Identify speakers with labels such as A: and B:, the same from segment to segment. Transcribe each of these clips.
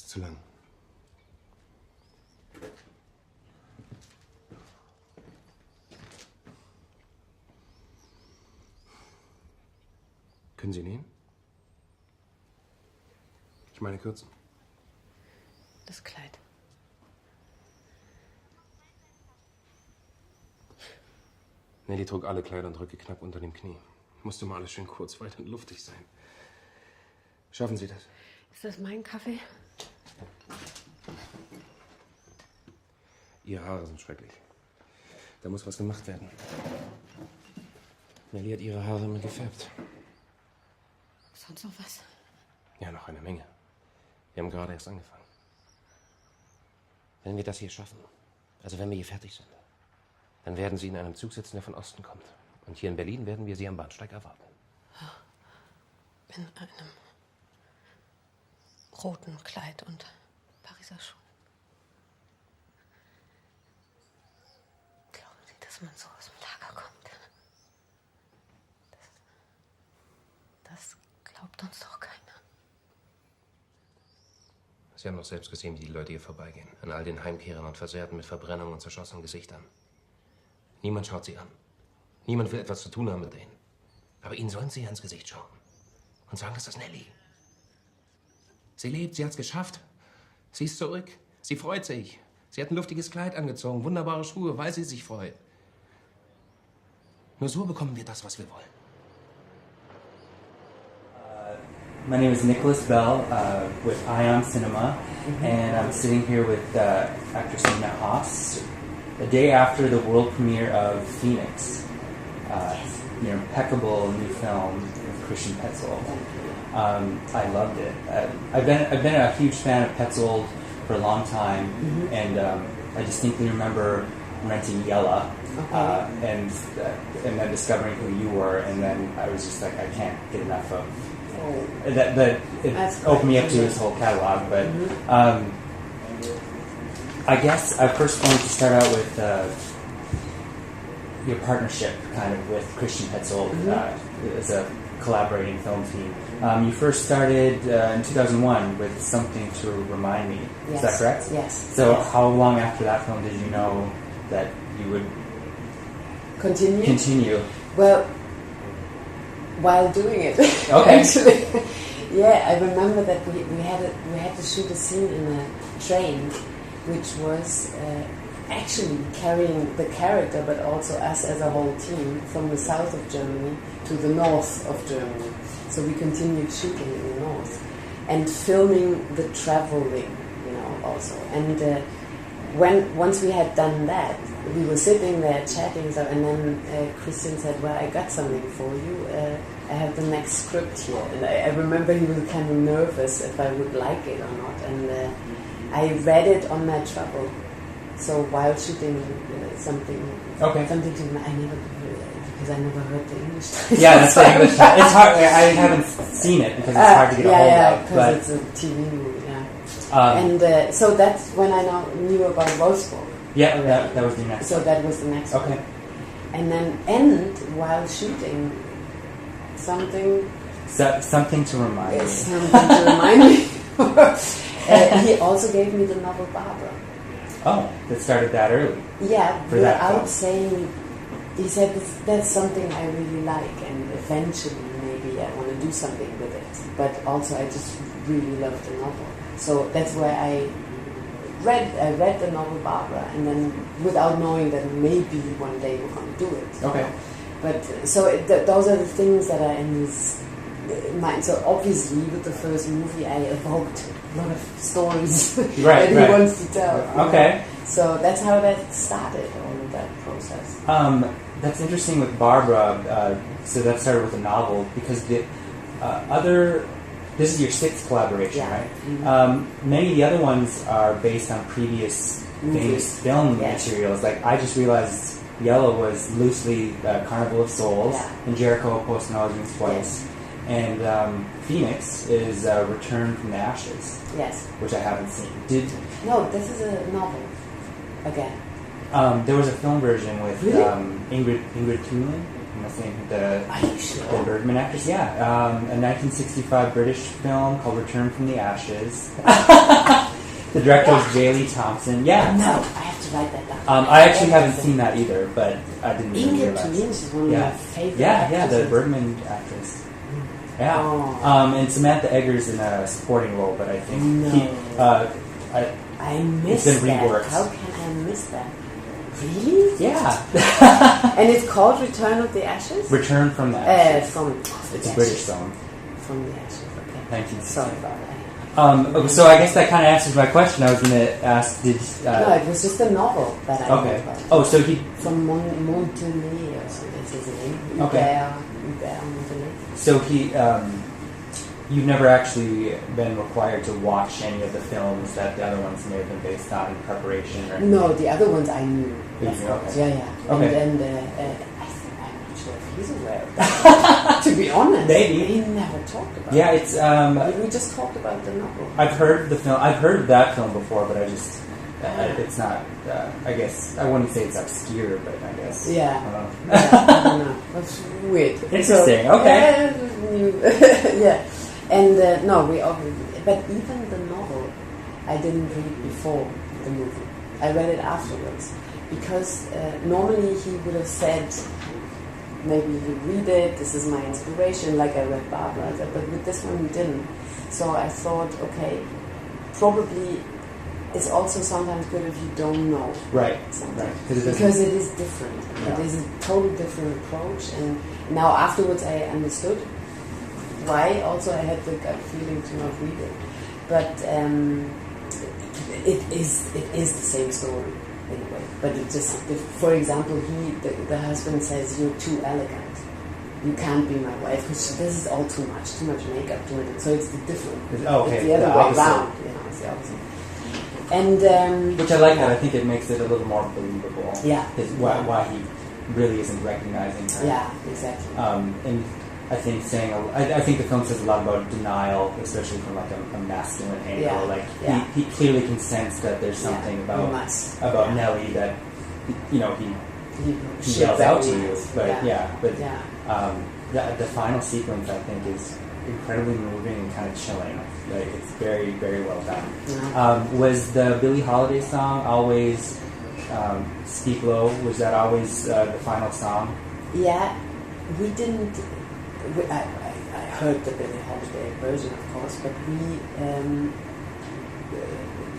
A: ist zu lang. Können Sie nähen? Ich meine kürzen.
B: Das Kleid.
A: Nelly trug alle Kleider und Röcke knapp unter dem Knie. Musste mal alles schön kurz, weit und luftig sein. Schaffen Sie das?
B: Ist das mein Kaffee?
A: Ihre Haare sind schrecklich. Da muss was gemacht werden. Nelly hat ihre Haare immer gefärbt.
B: Sonst noch was?
A: Ja, noch eine Menge. Wir haben gerade erst angefangen. Wenn wir das hier schaffen, also wenn wir hier fertig sind, dann werden Sie in einem Zug sitzen, der von Osten kommt. Und hier in Berlin werden wir Sie am Bahnsteig erwarten.
B: In einem roten Kleid und Pariser Schuhen. Glauben Sie, dass man so aus dem Lager kommt? Das glaubt uns doch keiner.
A: Sie haben doch selbst gesehen, wie die Leute hier vorbeigehen. An all den Heimkehrern und Versehrten mit Verbrennungen und zerschossenen Gesichtern. Niemand schaut sie an. Niemand will etwas zu tun haben mit denen. Aber ihnen sollen sie ins Gesicht schauen. Und sagen, das ist Nelly. Sie lebt, sie hat's geschafft. Sie ist zurück. Sie freut sich. Sie hat ein luftiges Kleid angezogen, wunderbare Schuhe, weil sie sich freut. Nur so bekommen wir das, was wir wollen.
C: My name is Nicholas Bell with Ion Cinema, and I'm sitting here with actress Nina Haas, the day after the world premiere of Phoenix, your impeccable new film with Christian Petzold. I loved it. I've been a huge fan of Petzold for a long time, and I distinctly remember renting Yella, and then discovering who you were, and then I was just like, I can't get enough of. That it opened me up to his whole catalog, but I guess I first wanted to start out with your partnership, kind of with Christian Petzold as a collaborating film team. You first started in 2001 with Something to Remind Me.
B: Yes.
C: Is that correct?
B: Yes.
C: So
B: yes.
C: How long after that film did you know that you would
B: continue? Well, while doing it,
C: okay.
B: Actually, yeah, I remember that we had to shoot a scene in a train, which was actually carrying the character, but also us as a whole team from the south of Germany to the north of Germany. So we continued shooting in the north and filming the traveling, also. And once we had done that, we were sitting there chatting, and then Christian said, well, I got something for you. I have the next script here. And I remember he was kind of nervous if I would like it or not. And I read it on my travel. So while shooting something to I never heard it because I never heard the English title.
C: Yeah, that's the English title. It's hard. I haven't seen it because it's hard to get a hold of.
B: Because it's a TV movie, and so that's when I knew about Wolfsburg.
C: Yeah, that was the next
B: one. So that was the next one. And then while shooting something to remind me. Something to remind me. He also gave me the novel Barbara.
C: Oh, that started that early.
B: Yeah, without saying, he said that's something I really like, and eventually maybe I want to do something with it. But also I just really love the novel. So that's why I read the novel Barbara, and then without knowing that maybe one day we're going to do it.
C: Okay.
B: But so those are the things that are in his mind. So obviously with the first movie I evoked a lot of stories that he wants to tell.
C: Okay.
B: So that's how that started, all of that process.
C: That's interesting with Barbara. So that started with a novel, because the this is your sixth collaboration, right? Mm-hmm. Many of the other ones are based on previous famous film materials. Like, I just realized Yellow was loosely Carnival of Souls, and Jericho Post Knowledge Twice. And Phoenix is Return from the Ashes.
B: Yes.
C: Which I haven't seen.
B: No, this is a novel. Again.
C: There was a film version with Ingrid Thulin. Am I saying
B: Are you sure?
C: the Bergman actress? Yeah, a 1965 British film called Return from the Ashes. The director was J. Lee Thompson. Yeah.
B: No, I have to write that down.
C: I actually haven't seen that either, but I didn't even
B: Inga
C: realize.
B: Thulin is one of my favorite
C: Yeah, the
B: actresses.
C: Bergman actress. Yeah.
B: Oh.
C: And Samantha Eggar's in a supporting role, but I think
B: No. I missed
C: it's been
B: that.
C: reworked.
B: How can I miss that? Really?
C: Yeah.
B: And it's called Return of the Ashes?
C: Return from the Ashes. It's a British song.
B: From the Ashes, okay.
C: 1965.
B: Sorry about that.
C: So I guess that kind of answers my question. I was going to ask,
B: no, it was just a novel that I
C: okay.
B: read about.
C: Oh, so he...
B: From Montenay or something, is his name.
C: Okay.
B: Hubert Montenay.
C: So he... you've never actually been required to watch any of the films that the other ones may have been based on in preparation? Or
B: No, the other ones I knew.
C: Okay.
B: Yeah.
C: Okay.
B: And I think I'm not sure if he's aware of that. To be honest.
C: Maybe.
B: He never talked about
C: Yeah,
B: it.
C: it's...
B: We just talked about the novel.
C: I've heard the film. I've heard of that film before, but I just... it's not... I guess... I wouldn't say it's obscure, but I guess...
B: Yeah.
C: I
B: I don't know. That's weird.
C: Interesting, okay.
B: Yeah. And no, we obviously... But even the novel, I didn't read before the movie. I read it afterwards. Because normally he would have said, maybe you read it, this is my inspiration, like I read Barbara, but with this one he didn't. So I thought, okay, probably it's also sometimes good if you don't know something.
C: Right.
B: Because it is different.
C: Yeah.
B: It is a totally different approach. And now afterwards I understood why also I had the gut feeling to not read it. But it is the same story anyway. But it just, for example, the husband says, you're too elegant. You can't be my wife because this is all too much makeup, too much. So it's the different. It's the other way around. It's the opposite. And
C: which I like that. I think it makes it a little more believable.
B: Yeah.
C: Why he really isn't recognizing her.
B: Yeah, exactly.
C: And I think I think the film says a lot about denial, especially from like a masculine angle.
B: Yeah.
C: Like
B: Yeah.
C: he clearly can sense that there's something about Nellie that he yells out to you. But the final sequence I think is incredibly moving and kind of chilling. Like it's very, very well done.
B: Yeah.
C: Was the Billie Holiday song always Speak Low? Was that always the final song?
B: Yeah, we didn't. I heard the Billie Holiday version, of course, but we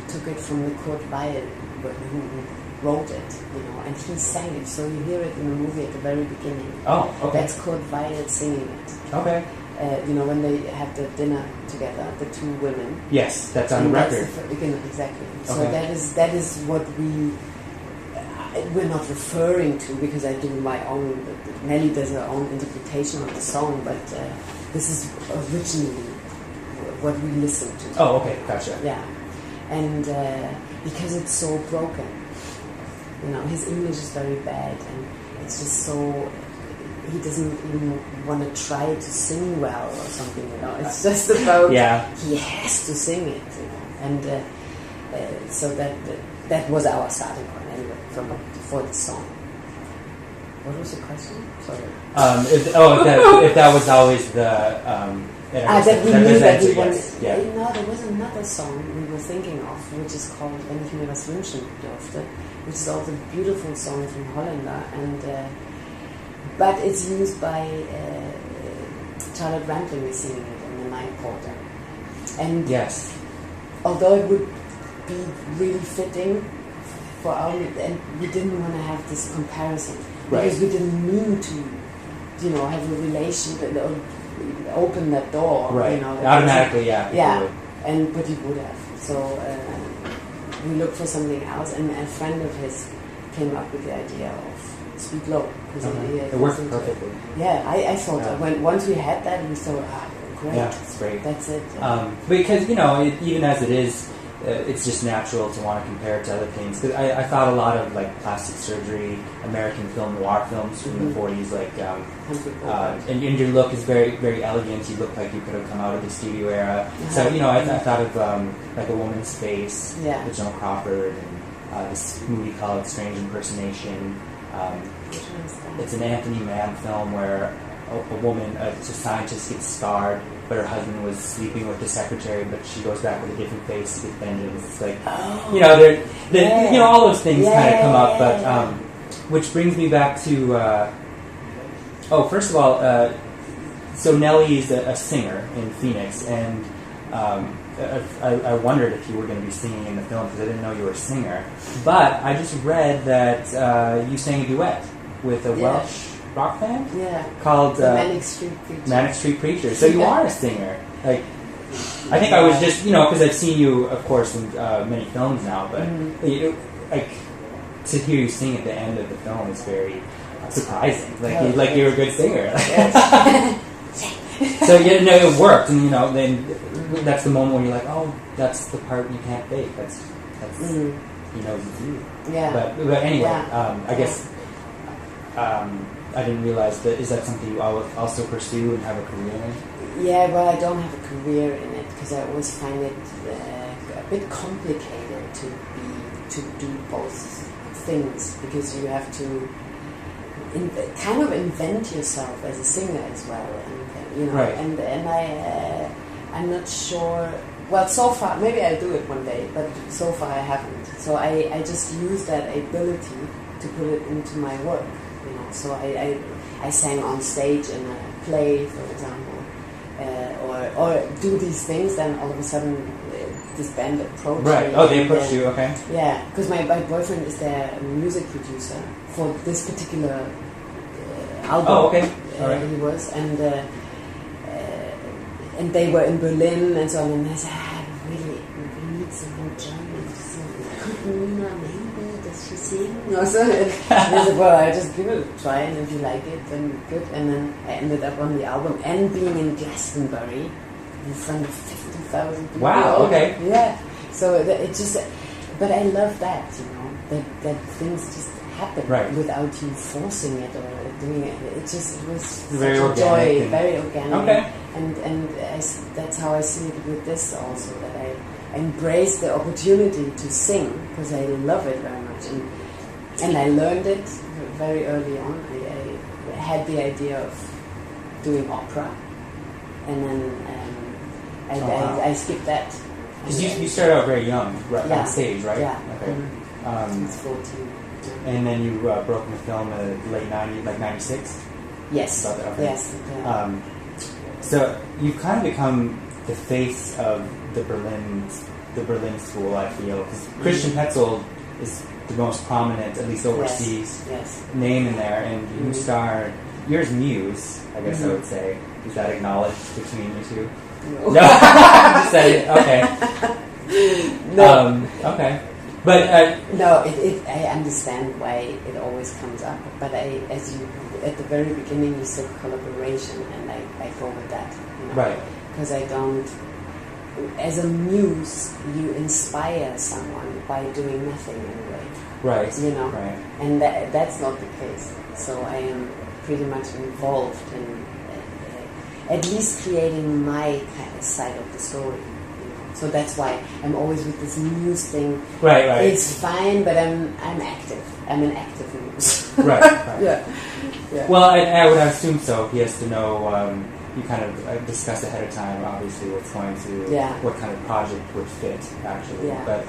B: took it from the Kurt Weill, who wrote it, and he sang it. So you hear it in the movie at the very beginning.
C: Oh, okay.
B: That's Kurt Weill singing it.
C: Okay.
B: When they had the dinner together, the two women.
C: Yes, that's on the record.
B: Exactly. So
C: Okay.
B: that is what we're not referring to, because I do my own. Nellie does her own interpretation of the song, but this is originally what we listened to.
C: Oh, okay, gotcha.
B: Yeah, and because it's so broken, his English is very bad, and it's just so. He doesn't even want to try to sing well or something, It's just about he has to sing it, and so that was our starting point anyway for the song. What was the question? Sorry.
C: If that was always the
B: that we knew that we wanted.
C: Yes. Yeah.
B: No, there was another song we were thinking of, which is called "Wenn ich mir was wünschen dürfte," which is also a beautiful song from Hollander, and. But it's used by Charlotte Rampling is singing it in the Ninth Quarter. And
C: yes,
B: although it would be really fitting for our, and we didn't want to have this comparison because we didn't mean to, have a relation, open that door,
C: automatically,
B: but he would have. So we looked for something else, and a friend of his came up with the idea of Speak Low.
C: It worked perfectly.
B: Yeah, I thought that once we had that, we thought, great.
C: Yeah, it's great.
B: That's it.
C: Because, even as it is, it's just natural to want to compare it to other things. Because I thought a lot of like plastic surgery, American film noir films from the 40s, like, and your look is very, very elegant. You look like you could have come out of the studio era. So, I thought of like A Woman's Face with Joan Crawford, and this movie called Strange Impersonation.
B: Which one is that?
C: It's an Anthony Mann film where a woman, a scientist, gets scarred, but her husband was sleeping with the secretary, but she goes back with a different face to get vengeance. It's like, you know, you know, all those things kind of come up. But which brings me back to, first of all, so Nellie is a singer in Phoenix, and I wondered if you were going to be singing in the film because I didn't know you were a singer. But I just read that you sang a duet with a Welsh rock band called
B: Manic Street Preachers.
C: Manic Street Preachers. So you are a singer. Like, I think I was just, you know, because I've seen you, of course, in many films now, but you know, like to hear you sing at the end of the film is very surprising. Like you're a good singer. So yeah, no, it worked, and you know, then that's the moment when you're like, oh, that's the part you can't fake. That's he knows it's you.
B: Yeah.
C: But anyway, I guess I didn't realize that. Is that something you also pursue and have a career in?
B: Yeah, well, I don't have a career in it because I always find it a bit complicated to do both things because you have to kind of invent yourself as a singer as well, and you know,
C: right.
B: and I'm not sure. Well, so far, maybe I'll do it one day, but so far I haven't. So I just use that ability to put it into my work, you know. So I sang on stage in a play, for example, or do these things. Then all of a sudden, this band approached me.
C: Right. Oh, they approached you. Okay.
B: Yeah, because my boyfriend is their music producer for this particular album.
C: Oh, okay. All right.
B: He was, and they were in Berlin and so on, and I said, we need someone German. So could Nina maybe, does she sing? Or so, and they said, well, I'll just give it a try, and if you like it, then good. And then I ended up on the album and being in Glastonbury in front of 50,000 people.
C: Wow, okay.
B: Yeah. So it just, but I love that, you know, that things just happen without you forcing it or doing it. It was
C: very
B: such a
C: organic
B: joy, very organic.
C: Okay.
B: And that's how I see it with this also, that I embrace the opportunity to sing because I love it very much. And I learned it very early on. I had the idea of doing opera, and then I skipped that.
C: Because you started out very young, right, on stage, right?
B: Yeah.
C: Okay.
B: I was 14.
C: And then you broke in the film in the late 90s, like 96?
B: Yes.
C: Okay.
B: Yes. Yeah.
C: So you've kind of become the face of the Berlin school, I feel. Because Christian Petzold is the most prominent, at least overseas, name in there. And you star, yours Muse, I guess I would say. Is that acknowledged between you two?
B: No.
C: Just said it. Okay.
B: No.
C: Okay. But
B: no, I understand why it always comes up. But as you at the very beginning, you said collaboration, and I go with that. You know? Right. Because I don't. As a muse, you inspire someone by doing nothing anyway.
C: Right.
B: You know.
C: Right.
B: And that's not the case. So I am pretty much involved in at least creating my kind of side of the story. So that's why I'm always with this news thing.
C: Right.
B: It's fine, but I'm active. I'm an active news.
C: Right.
B: Yeah.
C: Well, I would assume so. He has to know. You kind of discuss ahead of time, obviously, what's going to, what kind of project would fit, actually.
B: Yeah.
C: But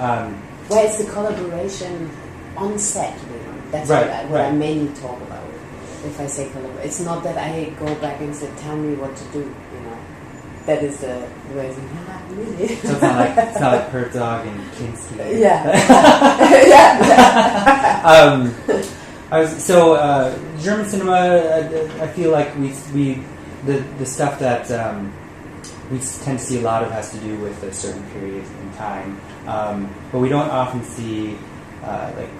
B: well, it's the collaboration on set. You know? That's what I mainly talk about. If I say collaboration, it's not that I go back and say, "Tell me what to do." You know, that is the way. Really?
C: So it's not like Herzog and Kinski.
B: Yeah.
C: German cinema. I feel like the stuff that we tend to see a lot of has to do with a certain period in time, but we don't often see like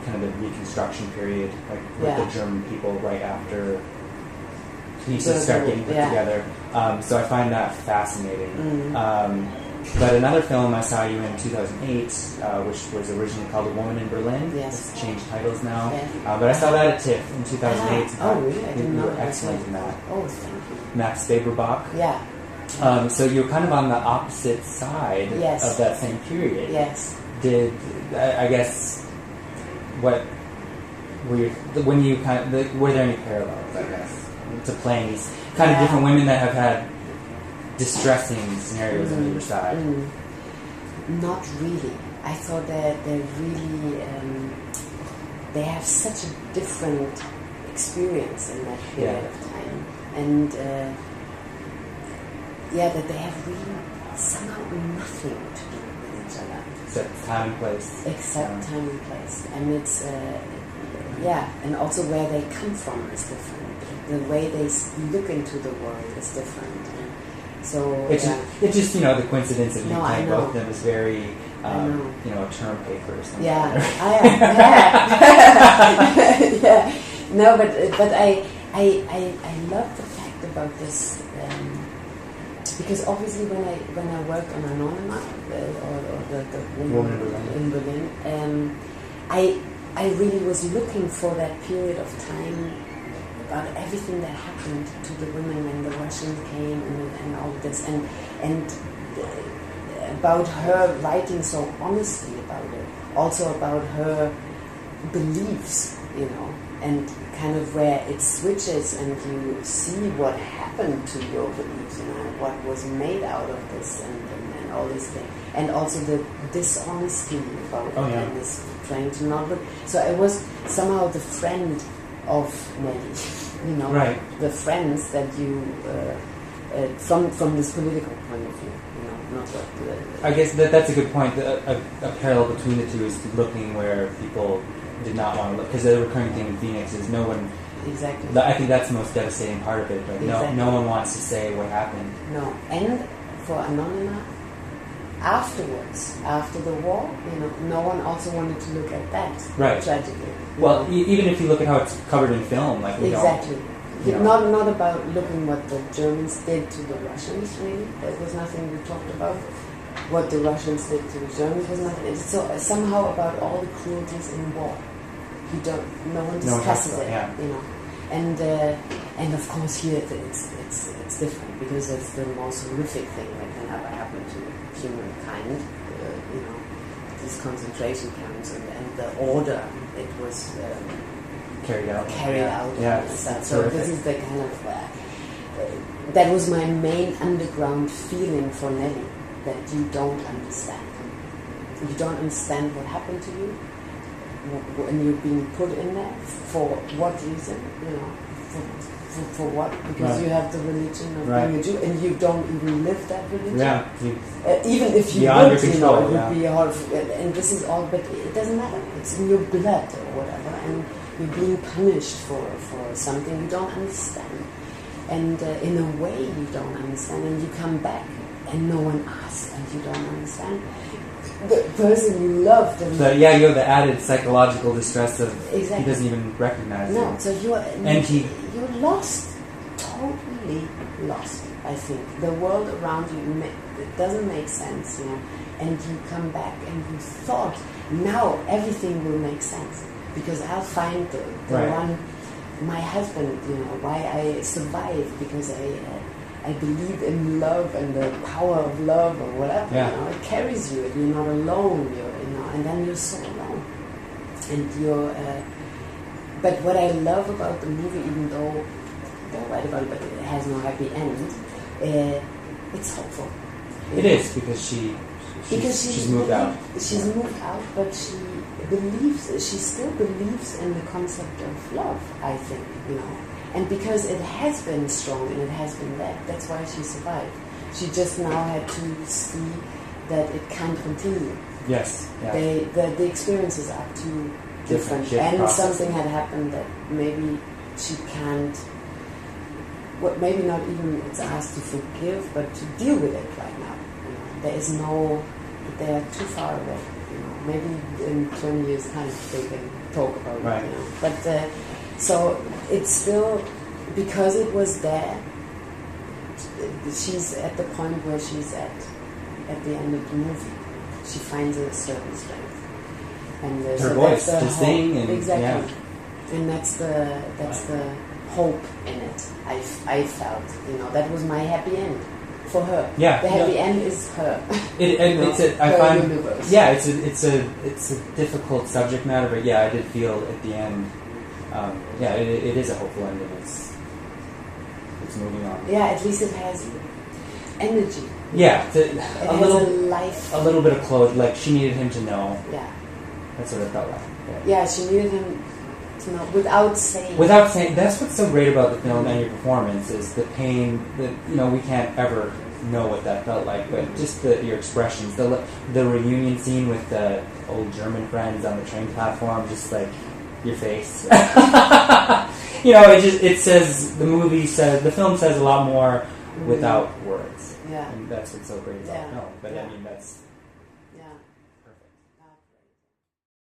C: kind of the Reconstruction period, like with the German people right after pieces start getting put together. So I find that fascinating. But another film I saw you in 2008, which was originally called A Woman in Berlin.
B: Yes.
C: It's changed titles now. Yeah. But I saw that at TIFF in 2008.
B: Oh, really? I didn't know.
C: You were excellent in that.
B: Oh, thank you.
C: Max Faberbach.
B: Yeah.
C: So you're kind of on the opposite side of that same period.
B: Yes.
C: I guess, what were there any parallels, I guess, to playing these kind of different women that have had distressing scenarios on either side?
B: Not really. I thought that they're really they have such a different experience in that period of time, and that they have really somehow nothing to do with each other
C: except time and place.
B: Time and place, and it's and also where they come from is different. The way they look into the world is different. And so
C: it's just the coincidence of you playing both of them is very a term paper or something. No, but I love the fact about this because obviously when I worked on Anonyma or the woman in Berlin, I really was looking for that period of time about everything that happened to the women when the Russians came and all of this and about her writing so honestly about it, also about her beliefs, and kind of where it switches and you see what happened to your beliefs, what was made out of this and all these things, and also the dishonesty about it and this trying to not look. So I was somehow the friend of Nelly, right.
B: The friends that you from this political point of view, not what.
C: I guess that's a good point. A parallel between the two is looking where people did not want to look, because the recurring thing in Phoenix is no one.
B: Exactly.
C: I think that's the most devastating part of it. But no one wants to say what happened.
B: No, and for Anonyma, afterwards, after the war, no one also wanted to look at that tragedy.
C: Well, even if you look at how it's covered in film, like we
B: exactly. Not about looking what the Germans did to the Russians. Really, there was nothing we talked about. What the Russians did to the Germans was nothing. It's so somehow about all the cruelties in war. No one discusses it. And of course here it's different because it's the most horrific thing that can ever happen to humankind. These concentration camps and the order it was
C: carried out.
B: Yeah, so this is the kind of that was my main underground feeling for Nelly, that you don't understand. You don't understand what happened to you when you're being put in there. For what reason? For what? Because you have the religion of being a Jew, and you don't even live that religion. Even if you would, it would be hard. And this is all, but it doesn't matter. It's in your blood or whatever, and you're being punished for something you don't understand. And in a way you don't understand, and you come back and no one asks, and you don't understand. The person you loved.
C: You have the added psychological distress of he doesn't even recognize you.
B: No, so you're lost, totally lost. I think the world around you it doesn't make sense, and you come back and you thought now everything will make sense because I'll find the one, my husband. Why I survived because I believe in love and the power of love or whatever. It carries you. You're not alone. And then you're so alone. And you're. But what I love about the movie, even though they're right about it, but it has no happy end, it's hopeful.
C: It is because she's moved out.
B: She's moved out, but she still believes in the concept of love. I think And because it has been strong and it has been there, that's why she survived. She just now had to see that it can't continue.
C: Yes.
B: The experiences are too different. And something had happened that maybe she can't, maybe not even it's asked to forgive, but to deal with it right now. They are too far away. Maybe in 20 years' time they can talk about it. But so it's still, because it was there, she's at the point where she's at the end of the movie. She finds a certain strength. And
C: her voice to sing.
B: Exactly. And that's the hope in it. I felt, that was my happy end for her. The happy end is her.
C: It's a difficult subject matter, but I did feel at the end it is a hopeful ending. It's moving on.
B: Yeah, at least it has energy.
C: Yeah,
B: A
C: little bit of closure. Like she needed him to know.
B: Yeah,
C: that's what it felt like.
B: Yeah, she needed him to know without saying.
C: Without saying. That's what's so great about the film and your performance is the pain that we can't ever know what that felt like, but just your expressions. The reunion scene with the old German friends on the train platform, just like your face. It says the film says a lot more without words.
B: Yeah,
C: and that's what's so great about the film. But I mean, that's